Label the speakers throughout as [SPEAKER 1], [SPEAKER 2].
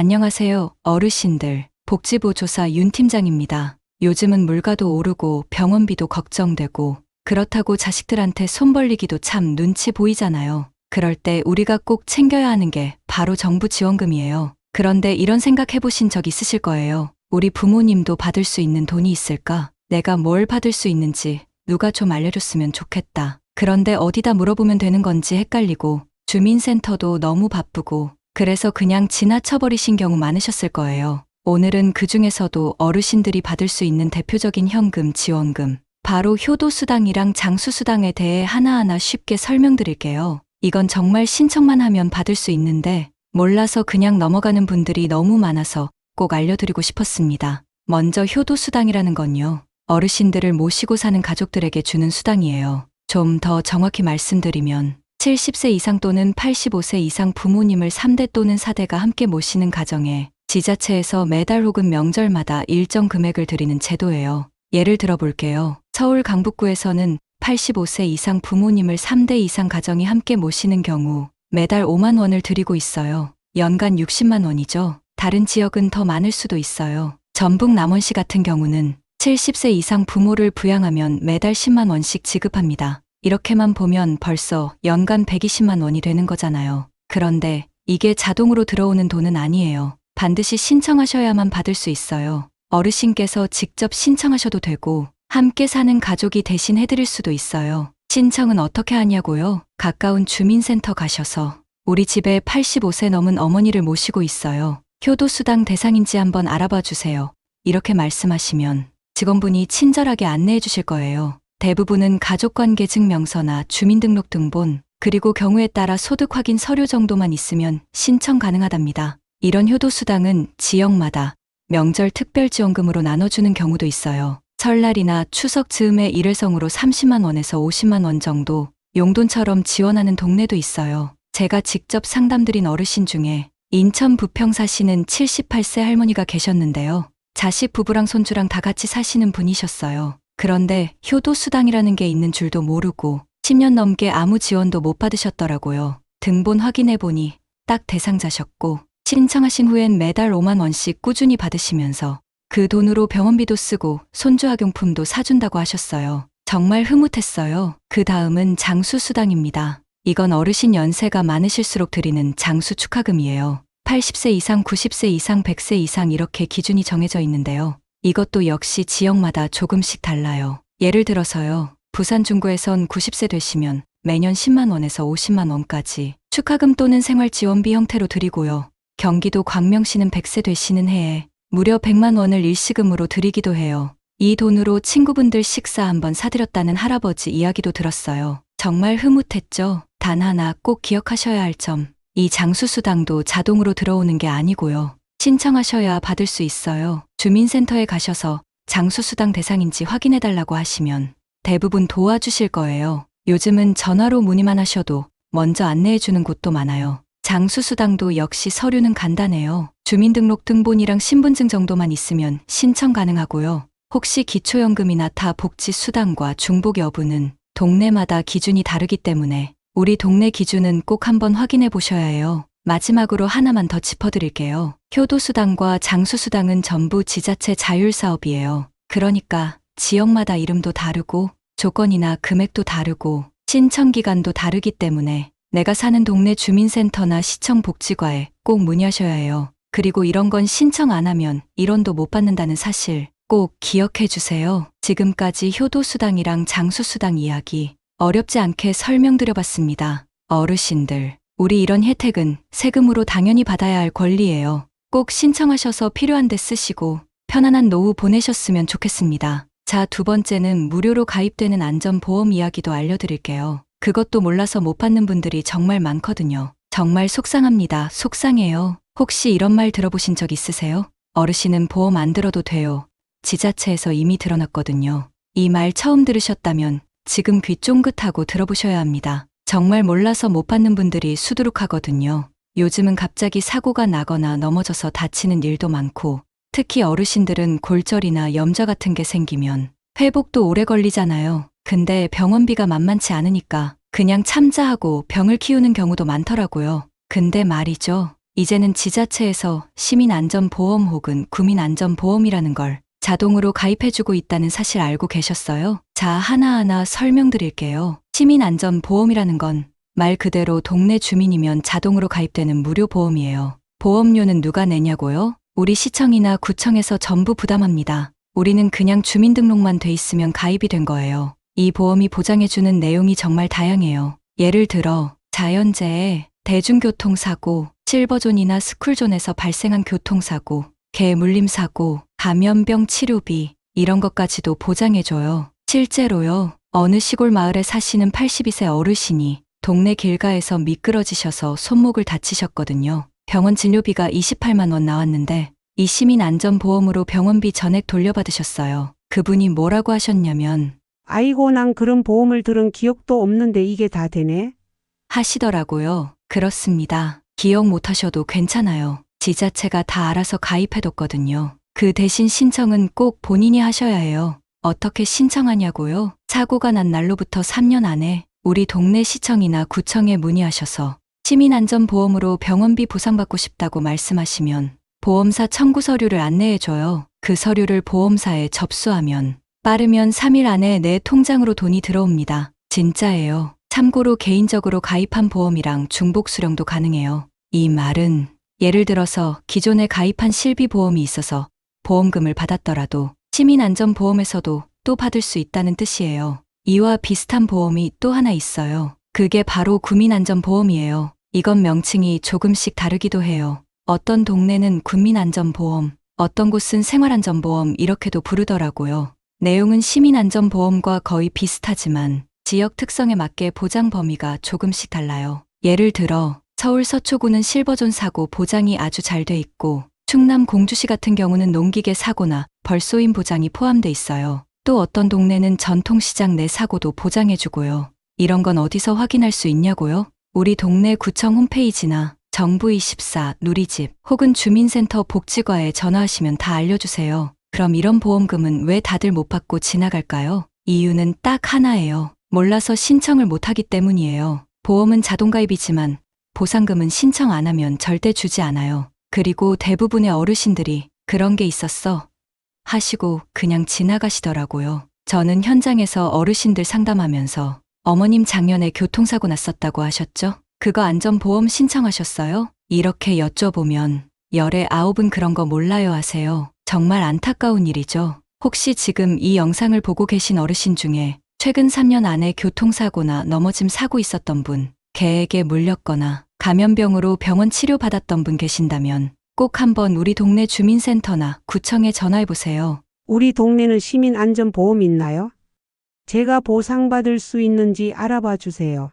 [SPEAKER 1] 안녕하세요, 어르신들. 복지보조사 윤 팀장입니다. 요즘은 물가도 오르고 병원비도 걱정되고 그렇다고 자식들한테 손 벌리기도 참 눈치 보이잖아요. 그럴 때 우리가 꼭 챙겨야 하는 게 바로 정부 지원금이에요. 그런데 이런 생각 해보신 적 있으실 거예요. 우리 부모님도 받을 수 있는 돈이 있을까? 내가 뭘 받을 수 있는지 누가 좀 알려줬으면 좋겠다. 그런데 어디다 물어보면 되는 건지 헷갈리고 주민센터도 너무 바쁘고 그래서 그냥 지나쳐버리신 경우 많으셨을 거예요. 오늘은 그 중에서도 어르신들이 받을 수 있는 대표적인 현금 지원금, 바로 효도수당이랑 장수수당에 대해 하나하나 쉽게 설명드릴게요. 이건 정말 신청만 하면 받을 수 있는데 몰라서 그냥 넘어가는 분들이 너무 많아서 꼭 알려드리고 싶었습니다. 먼저 효도수당이라는 건요, 어르신들을 모시고 사는 가족들에게 주는 수당이에요. 좀 더 정확히 말씀드리면 70세 이상 또는 85세 이상 부모님을 3대 또는 4대가 함께 모시는 가정에 지자체에서 매달 혹은 명절마다 일정 금액을 드리는 제도예요. 예를 들어 볼게요. 서울 강북구에서는 85세 이상 부모님을 3대 이상 가정이 함께 모시는 경우 매달 5만 원을 드리고 있어요. 연간 60만 원이죠. 다른 지역은 더 많을 수도 있어요. 전북 남원시 같은 경우는 70세 이상 부모를 부양하면 매달 10만 원씩 지급합니다. 이렇게만 보면 벌써 연간 120만 원이 되는 거잖아요. 그런데 이게 자동으로 들어오는 돈은 아니에요. 반드시 신청하셔야만 받을 수 있어요. 어르신께서 직접 신청하셔도 되고 함께 사는 가족이 대신 해드릴 수도 있어요. 신청은 어떻게 하냐고요? 가까운 주민센터 가셔서 우리 집에 85세 넘은 어머니를 모시고 있어요. 효도수당 대상인지 한번 알아봐 주세요. 이렇게 말씀하시면 직원분이 친절하게 안내해 주실 거예요. 대부분은 가족관계 증명서나 주민등록등본, 그리고 경우에 따라 소득 확인 서류 정도만 있으면 신청 가능하답니다. 이런 효도수당은 지역마다 명절 특별지원금으로 나눠주는 경우도 있어요. 설날이나 추석 즈음에 일회성으로 30만 원에서 50만 원 정도 용돈처럼 지원하는 동네도 있어요. 제가 직접 상담드린 어르신 중에 인천 부평 사시는 78세 할머니가 계셨는데요. 자식 부부랑 손주랑 다 같이 사시는 분이셨어요. 그런데 효도수당이라는 게 있는 줄도 모르고 10년 넘게 아무 지원도 못 받으셨더라고요. 등본 확인해보니 딱 대상자셨고 신청하신 후엔 매달 5만 원씩 꾸준히 받으시면서 그 돈으로 병원비도 쓰고 손주 학용품도 사준다고 하셨어요. 정말 흐뭇했어요. 그 다음은 장수수당입니다. 이건 어르신 연세가 많으실수록 드리는 장수 축하금이에요. 80세 이상, 90세 이상, 100세 이상 이렇게 기준이 정해져 있는데요. 이것도 역시 지역마다 조금씩 달라요. 예를 들어서요. 부산 중구에선 90세 되시면 매년 10만 원에서 50만 원까지 축하금 또는 생활지원비 형태로 드리고요. 경기도 광명시는 100세 되시는 해에 무려 100만 원을 일시금으로 드리기도 해요. 이 돈으로 친구분들 식사 한번 사드렸다는 할아버지 이야기도 들었어요. 정말 흐뭇했죠? 단 하나 꼭 기억하셔야 할 점. 이 장수수당도 자동으로 들어오는 게 아니고요. 신청하셔야 받을 수 있어요. 주민센터에 가셔서 장수수당 대상인지 확인해달라고 하시면 대부분 도와주실 거예요. 요즘은 전화로 문의만 하셔도 먼저 안내해주는 곳도 많아요. 장수수당도 역시 서류는 간단해요. 주민등록등본이랑 신분증 정도만 있으면 신청 가능하고요. 혹시 기초연금이나 타 복지수당과 중복 여부는 동네마다 기준이 다르기 때문에 우리 동네 기준은 꼭 한번 확인해 보셔야 해요. 마지막으로 하나만 더 짚어드릴게요. 효도수당과 장수수당은 전부 지자체 자율사업이에요. 그러니까 지역마다 이름도 다르고 조건이나 금액도 다르고 신청기간도 다르기 때문에 내가 사는 동네 주민센터나 시청 복지과에 꼭 문의하셔야 해요. 그리고 이런 건 신청 안 하면 일원도 못 받는다는 사실 꼭 기억해 주세요. 지금까지 효도수당이랑 장수수당 이야기 어렵지 않게 설명드려봤습니다. 어르신들, 우리 이런 혜택은 세금으로 당연히 받아야 할 권리예요. 꼭 신청하셔서 필요한 데 쓰시고 편안한 노후 보내셨으면 좋겠습니다. 자, 두 번째는 무료로 가입되는 안전보험 이야기도 알려드릴게요. 그것도 몰라서 못 받는 분들이 정말 많거든요. 정말 속상합니다. 속상해요. 혹시 이런 말 들어보신 적 있으세요? 어르신은 보험 안 들어도 돼요. 지자체에서 이미 들어놨거든요. 이 말 처음 들으셨다면 지금 귀 쫑긋하고 들어보셔야 합니다. 정말 몰라서 못 받는 분들이 수두룩하거든요. 요즘은 갑자기 사고가 나거나 넘어져서 다치는 일도 많고 특히 어르신들은 골절이나 염좌 같은 게 생기면 회복도 오래 걸리잖아요. 근데 병원비가 만만치 않으니까 그냥 참자하고 병을 키우는 경우도 많더라고요. 근데 말이죠. 이제는 지자체에서 시민안전보험 혹은 구민안전보험이라는 걸 자동으로 가입해주고 있다는 사실 알고 계셨어요? 자, 하나하나 설명드릴게요. 시민안전보험이라는 건 말 그대로 동네 주민이면 자동으로 가입되는 무료 보험이에요. 보험료는 누가 내냐고요? 우리 시청이나 구청에서 전부 부담합니다. 우리는 그냥 주민등록만 돼 있으면 가입이 된 거예요. 이 보험이 보장해주는 내용이 정말 다양해요. 예를 들어 자연재해, 대중교통사고, 실버존이나 스쿨존에서 발생한 교통사고, 개 물림사고, 감염병 치료비 이런 것까지도 보장해줘요. 실제로요. 어느 시골 마을에 사시는 82세 어르신이 동네 길가에서 미끄러지셔서 손목을 다치셨거든요. 병원 진료비가 28만 원 나왔는데 이 시민안전보험으로 병원비 전액 돌려받으셨어요. 그분이 뭐라고 하셨냐면
[SPEAKER 2] 아이고, 난 그런 보험을 들은 기억도 없는데 이게 다 되네?
[SPEAKER 1] 하시더라고요. 그렇습니다. 기억 못하셔도 괜찮아요. 지자체가 다 알아서 가입해뒀거든요. 그 대신 신청은 꼭 본인이 하셔야 해요. 어떻게 신청하냐고요? 사고가 난 날로부터 3년 안에 우리 동네 시청이나 구청에 문의하셔서 시민안전보험으로 병원비 보상받고 싶다고 말씀하시면 보험사 청구 서류를 안내해줘요. 그 서류를 보험사에 접수하면 빠르면 3일 안에 내 통장으로 돈이 들어옵니다. 진짜예요. 참고로 개인적으로 가입한 보험이랑 중복 수령도 가능해요. 이 말은 예를 들어서 기존에 가입한 실비보험이 있어서 보험금을 받았더라도 시민안전보험에서도 또 받을 수 있다는 뜻이에요. 이와 비슷한 보험이 또 하나 있어요. 그게 바로 구민안전보험이에요. 이건 명칭이 조금씩 다르기도 해요. 어떤 동네는 군민안전보험, 어떤 곳은 생활안전보험 이렇게도 부르더라고요. 내용은 시민안전보험과 거의 비슷하지만 지역 특성에 맞게 보장 범위가 조금씩 달라요. 예를 들어 서울 서초구는 실버존 사고 보장이 아주 잘 돼 있고 충남 공주시 같은 경우는 농기계 사고나 벌쏘임 보장이 포함돼 있어요. 또 어떤 동네는 전통시장 내 사고도 보장해주고요. 이런 건 어디서 확인할 수 있냐고요? 우리 동네 구청 홈페이지나 정부24 누리집 혹은 주민센터 복지과에 전화하시면 다 알려주세요. 그럼 이런 보험금은 왜 다들 못 받고 지나갈까요? 이유는 딱 하나예요. 몰라서 신청을 못하기 때문이에요. 보험은 자동가입이지만 보상금은 신청 안 하면 절대 주지 않아요. 그리고 대부분의 어르신들이 그런 게 있었어 하시고 그냥 지나가시더라고요. 저는 현장에서 어르신들 상담하면서 어머님 작년에 교통사고 났었다고 하셨죠? 그거 안전보험 신청하셨어요? 이렇게 여쭤보면 열의 9은 그런 거 몰라요 하세요. 정말 안타까운 일이죠. 혹시 지금 이 영상을 보고 계신 어르신 중에 최근 3년 안에 교통사고나 넘어짐 사고 있었던 분, 개에게 물렸거나 감염병으로 병원 치료받았던 분 계신다면 꼭 한번 우리 동네 주민센터나 구청에 전화해보세요.
[SPEAKER 2] 우리 동네는 시민안전보험 있나요? 제가 보상받을 수 있는지 알아봐 주세요.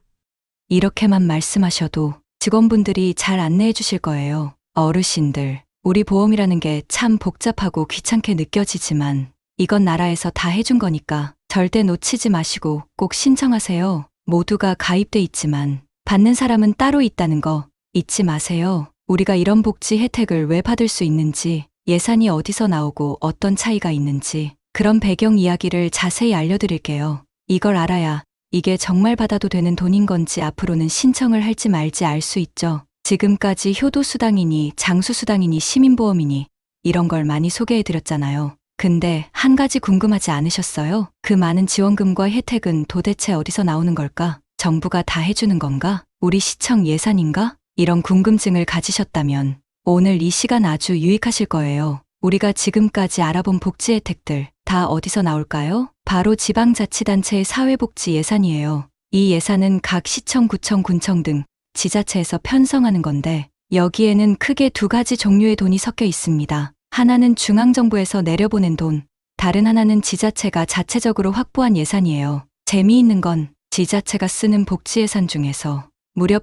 [SPEAKER 1] 이렇게만 말씀하셔도 직원분들이 잘 안내해 주실 거예요. 어르신들, 우리 보험이라는 게 참 복잡하고 귀찮게 느껴지지만 이건 나라에서 다 해준 거니까 절대 놓치지 마시고 꼭 신청하세요. 모두가 가입돼 있지만 받는 사람은 따로 있다는 거 잊지 마세요. 우리가 이런 복지 혜택을 왜 받을 수 있는지, 예산이 어디서 나오고 어떤 차이가 있는지 그런 배경 이야기를 자세히 알려드릴게요. 이걸 알아야 이게 정말 받아도 되는 돈인 건지 앞으로는 신청을 할지 말지 알 수 있죠. 지금까지 효도수당이니 장수수당이니 시민보험이니 이런 걸 많이 소개해드렸잖아요. 근데 한 가지 궁금하지 않으셨어요? 그 많은 지원금과 혜택은 도대체 어디서 나오는 걸까? 정부가 다 해주는 건가? 우리 시청 예산인가? 이런 궁금증을 가지셨다면 오늘 이 시간 아주 유익하실 거예요. 우리가 지금까지 알아본 복지 혜택들 다 어디서 나올까요? 바로 지방자치단체의 사회복지 예산이에요. 이 예산은 각 시청, 구청, 군청 등 지자체에서 편성하는 건데 여기에는 크게 두 가지 종류의 돈이 섞여 있습니다. 하나는 중앙정부에서 내려보낸 돈, 다른 하나는 지자체가 자체적으로 확보한 예산이에요. 재미있는 건 지자체가 쓰는 복지 예산 중에서 무려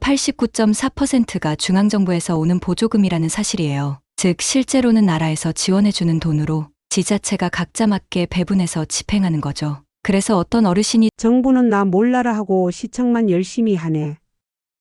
[SPEAKER 1] 89.4%가 중앙정부에서 오는 보조금이라는 사실이에요. 즉 실제로는 나라에서 지원해주는 돈으로 지자체가 각자 맞게 배분해서 집행하는 거죠. 그래서 어떤 어르신이
[SPEAKER 2] 정부는 나 몰라라 하고 시청만 열심히 하네.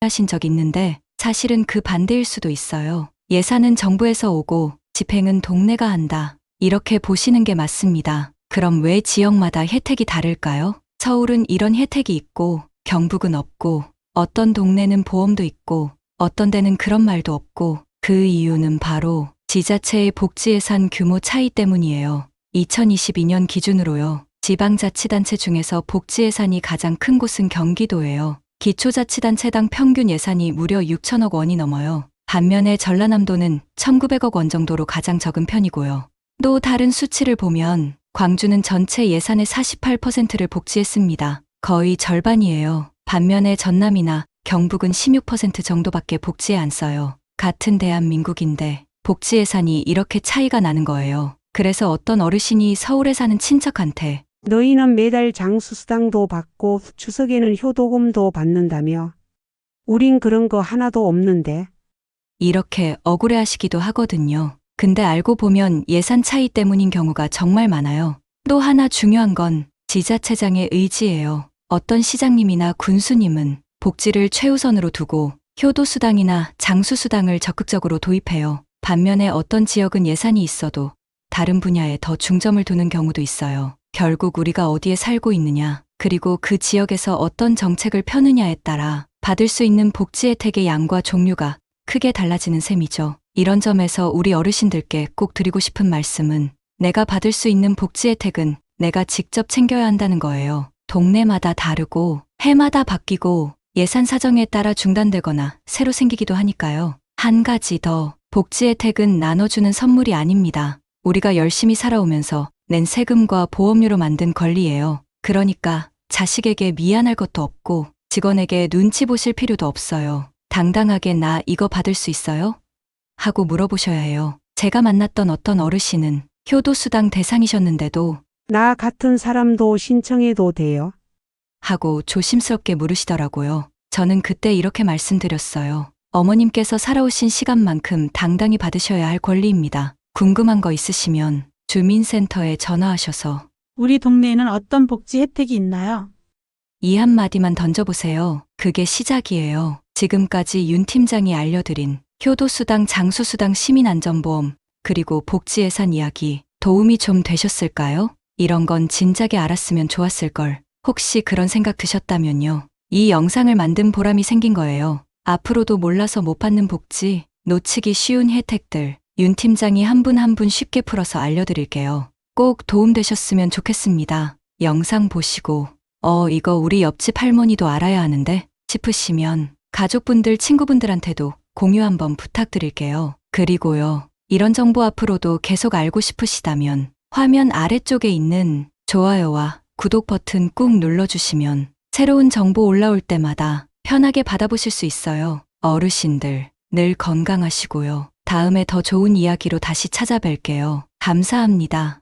[SPEAKER 1] 하신 적 있는데 사실은 그 반대일 수도 있어요. 예산은 정부에서 오고 집행은 동네가 한다. 이렇게 보시는 게 맞습니다. 그럼 왜 지역마다 혜택이 다를까요? 서울은 이런 혜택이 있고 경북은 없고 어떤 동네는 보험도 있고 어떤 데는 그런 말도 없고 그 이유는 바로 지자체의 복지 예산 규모 차이 때문이에요. 2022년 기준으로요. 지방자치단체 중에서 복지 예산이 가장 큰 곳은 경기도예요. 기초자치단체당 평균 예산이 무려 6천억 원이 넘어요. 반면에 전라남도는 1,900억 원 정도로 가장 적은 편이고요. 또 다른 수치를 보면 광주는 전체 예산의 48%를 복지했습니다. 거의 절반이에요. 반면에 전남이나 경북은 16% 정도밖에 복지에 안 써요. 같은 대한민국인데 복지 예산이 이렇게 차이가 나는 거예요. 그래서 어떤 어르신이 서울에 사는 친척한테
[SPEAKER 2] 너희는 매달 장수수당도 받고 추석에는 효도금도 받는다며. 우린 그런 거 하나도 없는데.
[SPEAKER 1] 이렇게 억울해하시기도 하거든요. 근데 알고 보면 예산 차이 때문인 경우가 정말 많아요. 또 하나 중요한 건 지자체장의 의지예요. 어떤 시장님이나 군수님은 복지를 최우선으로 두고 효도수당이나 장수수당을 적극적으로 도입해요. 반면에 어떤 지역은 예산이 있어도 다른 분야에 더 중점을 두는 경우도 있어요. 결국 우리가 어디에 살고 있느냐, 그리고 그 지역에서 어떤 정책을 펴느냐에 따라 받을 수 있는 복지 혜택의 양과 종류가 크게 달라지는 셈이죠. 이런 점에서 우리 어르신들께 꼭 드리고 싶은 말씀은 내가 받을 수 있는 복지 혜택은 내가 직접 챙겨야 한다는 거예요. 동네마다 다르고 해마다 바뀌고 예산 사정에 따라 중단되거나 새로 생기기도 하니까요. 한 가지 더, 복지 혜택은 나눠주는 선물이 아닙니다. 우리가 열심히 살아오면서 낸 세금과 보험료로 만든 권리예요. 그러니까 자식에게 미안할 것도 없고 직원에게 눈치 보실 필요도 없어요. 당당하게 나 이거 받을 수 있어요? 하고 물어보셔야 해요. 제가 만났던 어떤 어르신은 효도수당 대상이셨는데도
[SPEAKER 2] 나 같은 사람도 신청해도 돼요?
[SPEAKER 1] 하고 조심스럽게 물으시더라고요. 저는 그때 이렇게 말씀드렸어요. 어머님께서 살아오신 시간만큼 당당히 받으셔야 할 권리입니다. 궁금한 거 있으시면 주민센터에 전화하셔서
[SPEAKER 3] 우리 동네에는 어떤 복지 혜택이 있나요?
[SPEAKER 1] 이 한마디만 던져보세요. 그게 시작이에요. 지금까지 윤 팀장이 알려드린 효도수당, 장수수당, 시민안전보험, 그리고 복지예산 이야기 도움이 좀 되셨을까요? 이런 건 진작에 알았으면 좋았을걸. 혹시 그런 생각 드셨다면요. 이 영상을 만든 보람이 생긴 거예요. 앞으로도 몰라서 못 받는 복지, 놓치기 쉬운 혜택들, 윤 팀장이 한 분 한 분 쉽게 풀어서 알려드릴게요. 꼭 도움되셨으면 좋겠습니다. 영상 보시고 이거 우리 옆집 할머니도 알아야 하는데 싶으시면 가족분들, 친구분들한테도 공유 한번 부탁드릴게요. 그리고요, 이런 정보 앞으로도 계속 알고 싶으시다면 화면 아래쪽에 있는 좋아요와 구독 버튼 꾹 눌러주시면 새로운 정보 올라올 때마다 편하게 받아보실 수 있어요. 어르신들 늘 건강하시고요. 다음에 더 좋은 이야기로 다시 찾아뵐게요. 감사합니다.